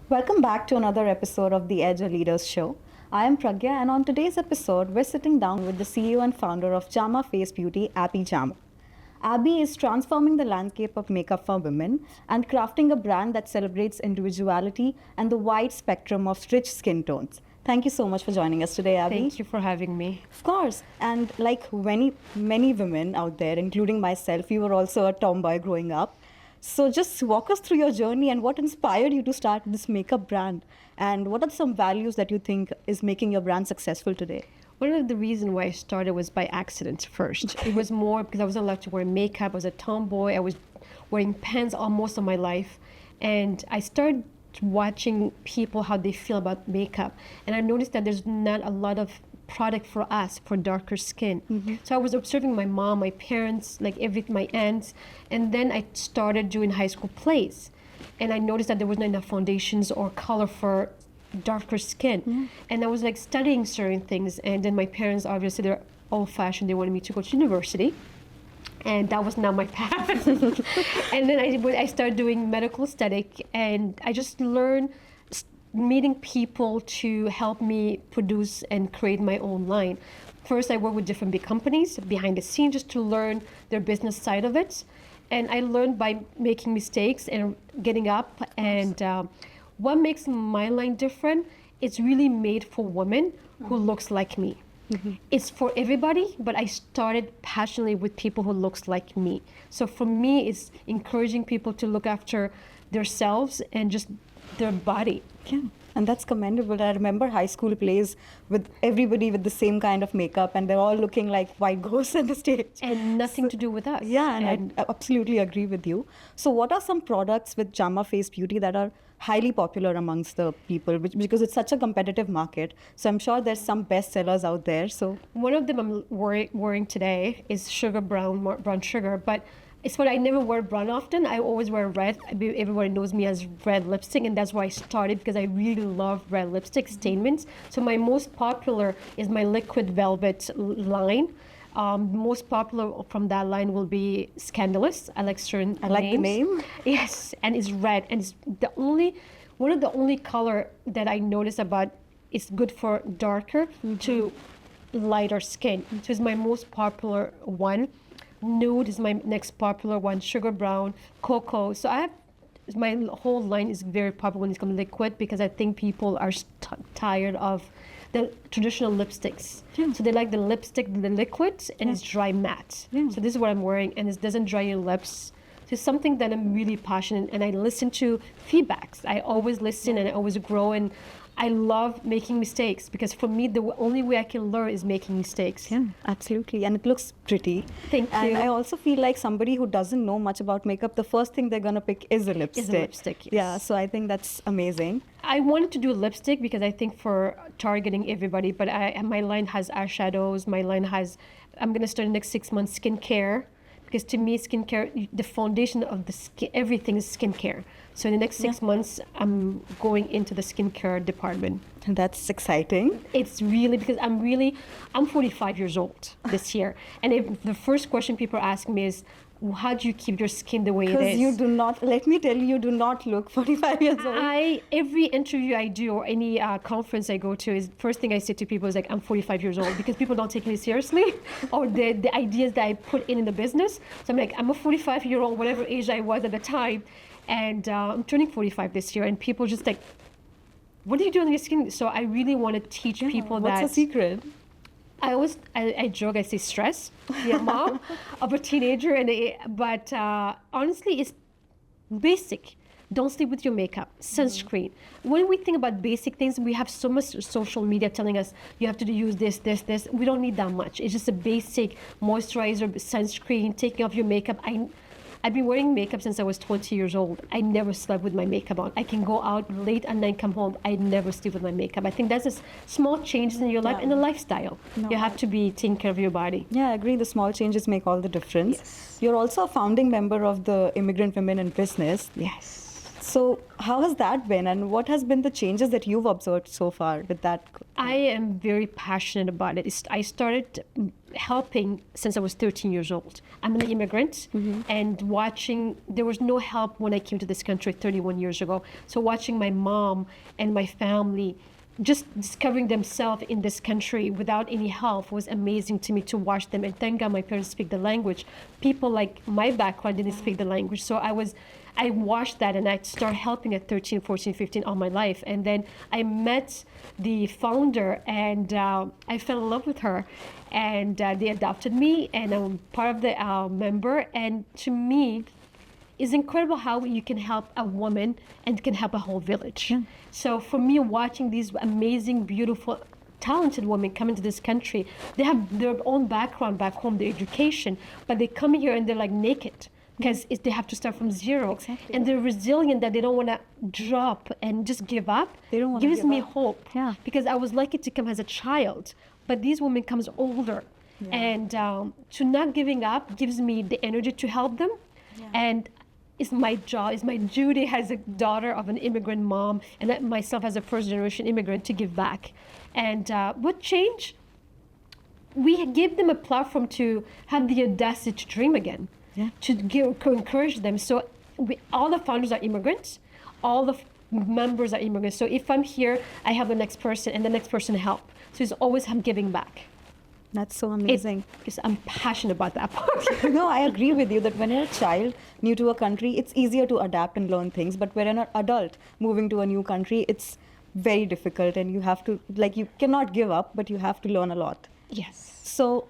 Welcome back to another episode of the Edge of Leaders show. I am Pragya, and on today's episode, we're sitting down with the CEO and founder of Jama Face Beauty, Abbie Jama. Abbie is transforming the landscape of makeup for women and crafting a brand that celebrates individuality and the wide spectrum of rich skin tones. Thank you so much for joining us today, Abbie. Thank you for having me. Of course. And like many women out there, including myself, you were also a tomboy growing up. So just walk us through your journey and what inspired you to start this makeup brand, and what are some values that you think is making your brand successful today? One of the reasons why I started was by accident first. It was more because I wasn't allowed to wear makeup. I was a tomboy. I was wearing pants all most of my life. And I started watching people, how they feel about makeup. And I noticed that there's not a lot of product for us for darker skin. So I was observing my mom, my parents, my aunts, and then I started doing high school plays, and I noticed that there wasn't enough foundations or color for darker skin. And I was like studying certain things, and then my parents, obviously they're old-fashioned, they wanted me to go to university, and that was not my path. And then I started doing medical aesthetic, and I just learned meeting people to help me produce and create my own line. First, I work with different big companies behind the scenes just to learn their business side of it. And I learned by making mistakes and getting up. And what makes my line different, it's really made for women who looks like me. It's for everybody, but I started passionately with people who looks like me. So for me, it's encouraging people to look after themselves and just their body. Yeah, and that's commendable. I remember high school plays with everybody with the same kind of makeup, and they're all looking like white ghosts on the stage. And nothing to do with us. Yeah, and I absolutely agree with you. So what are some products with Jama Face Beauty that are highly popular amongst the people, because it's such a competitive market? So I'm sure there's some best sellers out there. So one of them I'm wearing today is sugar brown sugar, but it's what I never wear brown often. I always wear red. Everybody knows me as red lipstick, and that's why I started, because I really love red lipstick statements. So my most popular is my liquid velvet line. Most popular from that line will be Scandalous. I like certain I like names. the name. Yes, and it's red, and it's one of the only color that I notice about. It's good for darker to lighter skin. So it's my most popular one. Nude is my next popular one. Sugar brown, cocoa. So my whole line is very popular when it comes to liquid, because I think people are tired of the traditional lipsticks. So they like the lipstick, the liquid, and it's dry matte. So this is what I'm wearing, and it doesn't dry your lips. So it's something that I'm really passionate, and I listen to feedbacks. I always listen and I always grow, and I love making mistakes, because for me, the only way I can learn is making mistakes. Yeah, absolutely. And it looks pretty. Thank you. And I also feel like somebody who doesn't know much about makeup, the first thing they're going to pick is a lipstick. Yes. Yeah, so I think that's amazing. I wanted to do lipstick because I think for targeting everybody, but my line has eyeshadows. My line has, I'm going to start in the next 6 months, skincare. Because to me, skincare, the foundation of the skin, everything is skincare. So in the next 6 months, I'm going into the skincare department. And that's exciting. It's really, because I'm 45 years old this year. And if the first question people ask me is, how do you keep your skin the way it is? Because you do not, let me tell you, you do not look 45 years old. Every interview I do or any conference I go to, is first thing I say to people is like, I'm 45 years old, because people don't take me seriously, or the ideas that I put in the business. So I'm like, I'm a 45-year-old, whatever age I was at the time, and I'm turning 45 this year, and people just like, what do you do on your skin? So I really want to teach people that. What's the secret? I joke, I say stress, yeah, mom of a teenager, but honestly, it's basic. Don't sleep with your makeup, sunscreen. When we think about basic things, we have so much social media telling us you have to use this. We don't need that much. It's just a basic moisturizer, sunscreen, taking off your makeup. I've been wearing makeup since I was 20 years old. I never slept with my makeup on. I can go out late at night, come home. I never sleep with my makeup. I think that's just small changes in your life and the lifestyle. You have to be taking care of your body. Yeah, I agree. The small changes make all the difference. Yes. You're also a founding member of the Immigrant Women in Business. Yes. So how has that been, and what has been the changes that you've observed so far with that? I am very passionate about it. I started helping since I was 13 years old. I'm an immigrant, and there was no help when I came to this country 31 years ago. So watching my mom and my family just discovering themselves in this country without any help was amazing to me to watch them. And thank God my parents speak the language. People like my background didn't speak the language. So I watched that, and I started helping at 13, 14, 15 all my life. And then I met the founder, and I fell in love with her. And they adopted me, and I'm part of the member. And to me, it's incredible how you can help a woman and can help a whole village. Yeah. So for me, watching these amazing, beautiful, talented women come into this country, they have their own background back home, their education, but they come here and they're like naked because they have to start from zero. Exactly. And they're resilient that they don't want to drop and just give up. They don't wanna gives give me up. hope. Yeah. Because I was lucky to come as a child, but these women comes older. Yeah. And to not giving up gives me the energy to help them. Yeah. And it's my job, it's my duty as a daughter of an immigrant mom and myself as a first generation immigrant to give back. And what changed? We give them a platform to have the audacity to dream again, Yeah. to encourage them. So all the founders are immigrants, all the members are immigrants. So if I'm here, I have the next person and the next person help. So it's always I'm giving back. That's so amazing. Because I'm passionate about that part. No, I agree with you that when you're a child new to a country, it's easier to adapt and learn things. But when you're an adult moving to a new country, it's very difficult, and you have to, you cannot give up, but you have to learn a lot. Yes. So,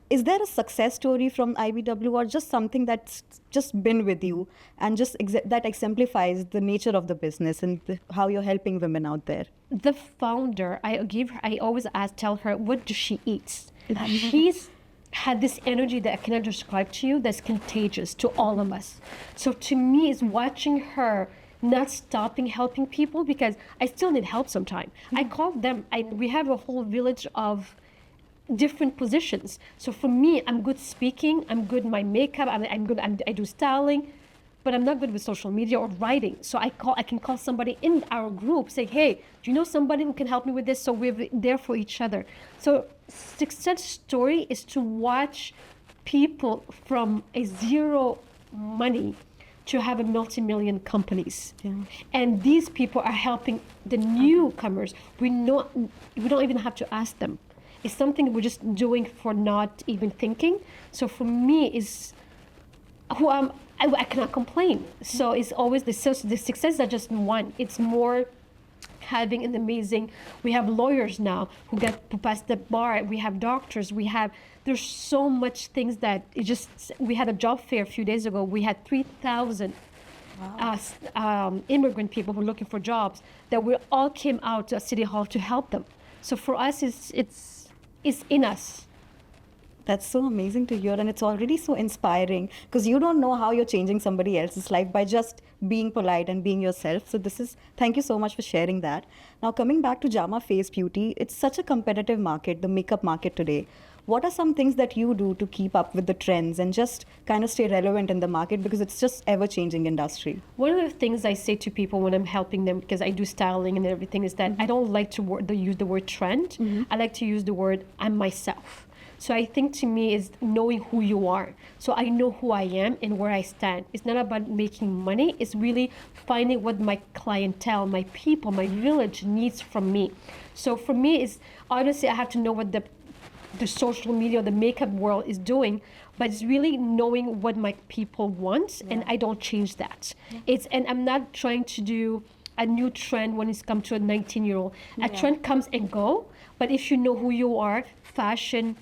is there a success story from IBW, or just something that's just been with you and just that exemplifies the nature of the business and how you're helping women out there? The founder, I always tell her, what does she eat? She's had this energy that I cannot describe to you that's contagious to all of us. So to me, it's watching her not stopping helping people, because I still need help sometimes. I call them, we have a whole village of different positions. So for me, I'm good speaking, I'm good in my makeup, I'm good, I do styling, but I'm not good with social media or writing. So I can call somebody in our group, say, hey, do you know somebody who can help me with this? So we're there for each other. So success story is to watch people from a zero money to have a multi-million companies. Yeah. And these people are helping the newcomers. We don't even have to ask them. It's something we're just doing for not even thinking. So for me, is who I cannot complain. So it's always the success that just one. It's more having an amazing. We have lawyers now who get to pass the bar. We have doctors. There's so much things that we had a job fair a few days ago. We had 3,000 immigrant people who are looking for jobs that we all came out to City Hall to help them. So for us, it's in us. That's so amazing to hear, and it's already so inspiring, because you don't know how you're changing somebody else's life by just being polite and being yourself. So thank you so much for sharing that. Now, coming back to Jama Face Beauty, it's such a competitive market, the makeup market today. What are some things that you do to keep up with the trends and just kind of stay relevant in the market, because it's just ever-changing industry? One of the things I say to people when I'm helping them, because I do styling and everything, is that I don't like to use the word trend. I like to use the word I'm myself. So I think to me is knowing who you are. So I know who I am and where I stand. It's not about making money. It's really finding what my clientele, my people, my village needs from me. So for me, it's obviously I have to know what the social media, the makeup world is doing, but it's really knowing what my people want, and I don't change that. And I'm not trying to do a new trend when it's come to a 19-year-old. A trend comes and go, but if you know who you are, fashion,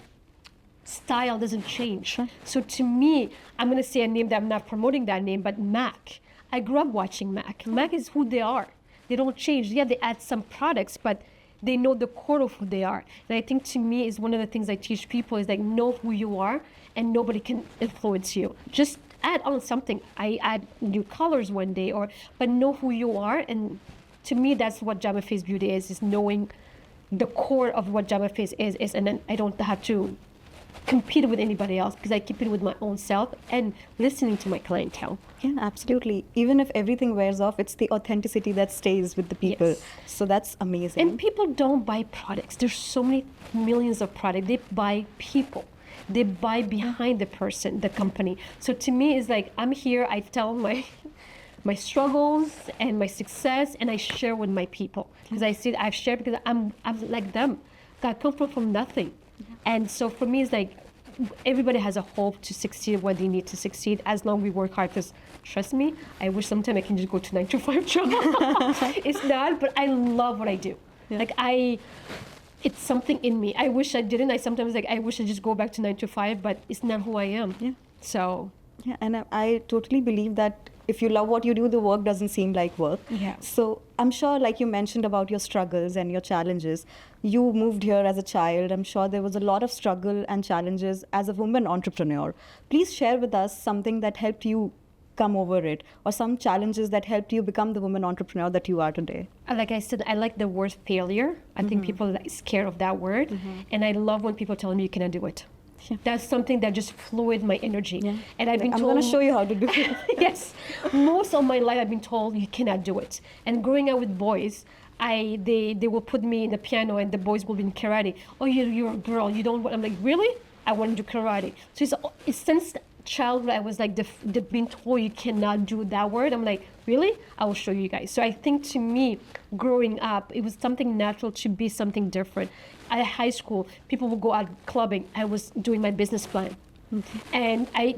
style doesn't change. Sure. So to me, I'm going to say a name that I'm not promoting that name, but MAC. I grew up watching MAC. MAC is who they are. They don't change. Yeah, they add some products, but they know the core of who they are. And I think to me is one of the things I teach people is know who you are, and nobody can influence you. Just add on something. I add new colors one day, but know who you are. And to me, that's what Jama Face Beauty is knowing the core of what Jama Face is, and then I don't have to compete with anybody else because I keep it with my own self and listening to my clientele. Yeah, absolutely. Even if everything wears off, it's the authenticity that stays with the people. Yes. So that's amazing. And people don't buy products. There's so many millions of products. They buy people. They buy behind the person, the company. So to me, it's like I'm here. I tell my struggles and my success, and I share with my people because I see I've shared because I'm like them. I come from nothing, and so for me, it's like everybody has a hope to succeed what they need to succeed as long as we work hard. Because trust me, I wish sometime I can just go to 9 to 5 job. It's not, but I love what I do. Yeah. Like it's something in me. I wish I didn't. I sometimes I wish I just go back to 9 to 5, but it's not who I am. Yeah. So Yeah, and I totally believe that if you love what you do, the work doesn't seem like work. Yeah. So I'm sure, like you mentioned about your struggles and your challenges, you moved here as a child. I'm sure there was a lot of struggle and challenges as a woman entrepreneur. Please share with us something that helped you come over it, or some challenges that helped you become the woman entrepreneur that you are today. like I said, I like the word failure. I think people are scared of that word, and I love when people tell me you cannot do it. Yeah. That's something that just fluid my energy. Yeah. And I've been I'm told, going to show you how to do it. yes, most of my life I've been told you cannot do it. And growing up with boys, they will put me in the piano and the boys will be in karate. Oh, you're a girl. You don't. I'm like, really? I want to do karate. So it's since childhood I was like being told you cannot do that word. I'm like, really? I will show you guys. So I think to me, growing up, it was something natural to be something different. At high school, people would go out clubbing. I was doing my business plan. And I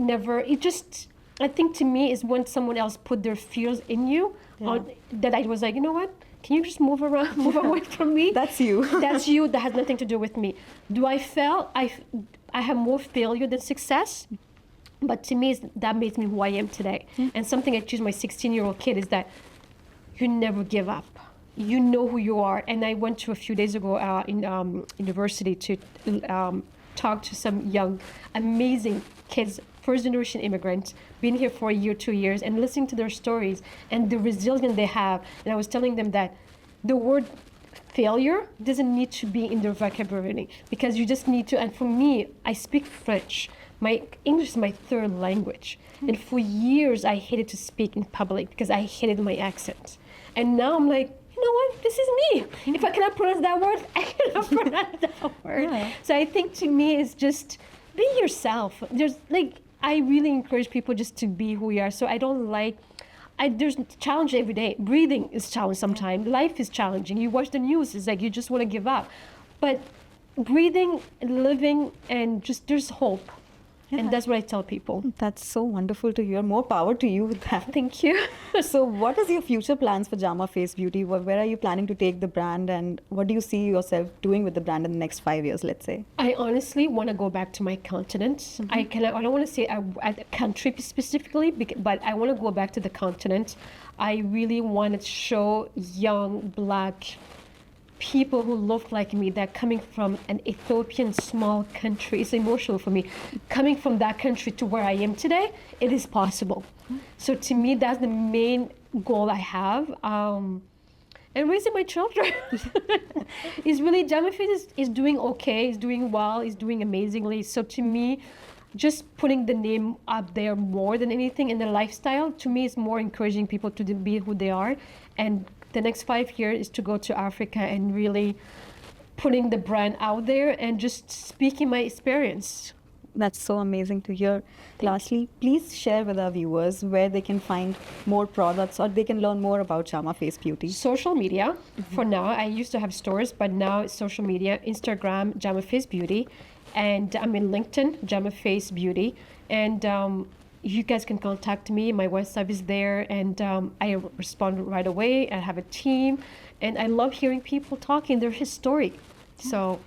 think to me is when someone else put their fears in you, that I was like, you know what? Can you just move away from me? That's you. That's you. That has nothing to do with me. Do I fail? I have more failure than success. But to me, that makes me who I am today. And something I choose my 16-year-old kid is that you never give up. You know who you are. And I went to a few days ago in university to talk to some young, amazing kids, first-generation immigrants, been here for a year, 2 years, and listening to their stories and the resilience they have. And I was telling them that the word failure doesn't need to be in their vocabulary because you just need to. And for me, I speak French. My English is my third language. And for years, I hated to speak in public because I hated my accent. And now I'm like, you know what? This is me. If I cannot pronounce that word, I cannot pronounce that word. Yeah. So I think to me, it's just be yourself. I really encourage people just to be who we are. So I don't there's challenge every day. Breathing is challenging sometimes. Life is challenging. You watch the news, it's like you just want to give up. But breathing, living, and just there's hope. Yeah. And that's what I tell people. That's so wonderful to hear. More power to you with that. Thank you. So what is your future plans for Jama Face Beauty? Where are you planning to take the brand, and what do you see yourself doing with the brand in the next 5 years, let's say? I honestly want to go back to my continent. I don't want to say a country specifically, but I want to go back to the continent. I really want to show young Black people who look like me, that coming from an Ethiopian small country, it's emotional for me. Coming from that country to where I am today, it is possible. So to me, that's the main goal I have. And raising my children is really, Jama Face is doing okay, is doing well, is doing amazingly. So to me, just putting the name up there more than anything in the lifestyle, to me, is more encouraging people to be who they are. And the next 5 years is to go to Africa and really putting the brand out there and just speaking my experience. That's so amazing to hear. Lastly, please share with our viewers where they can find more products or they can learn more about Jama Face Beauty. Social media. For now, I used to have stores, but now it's social media. Instagram, Jama Face Beauty. And I'm in LinkedIn, Jama Face Beauty. And you guys can contact me. My website is there, and I respond right away. I have a team, and I love hearing people talking their history. So,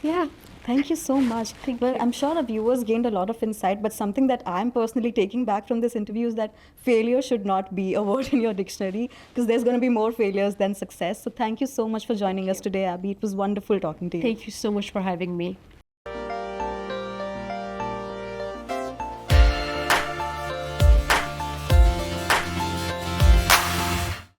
yeah. Thank you so much. Well, I'm sure our viewers gained a lot of insight, but something that I'm personally taking back from this interview is that failure should not be a word in your dictionary, because there's going to be more failures than success. So thank you so much for joining us today, Abbie. It was wonderful talking to you. Thank you so much for having me.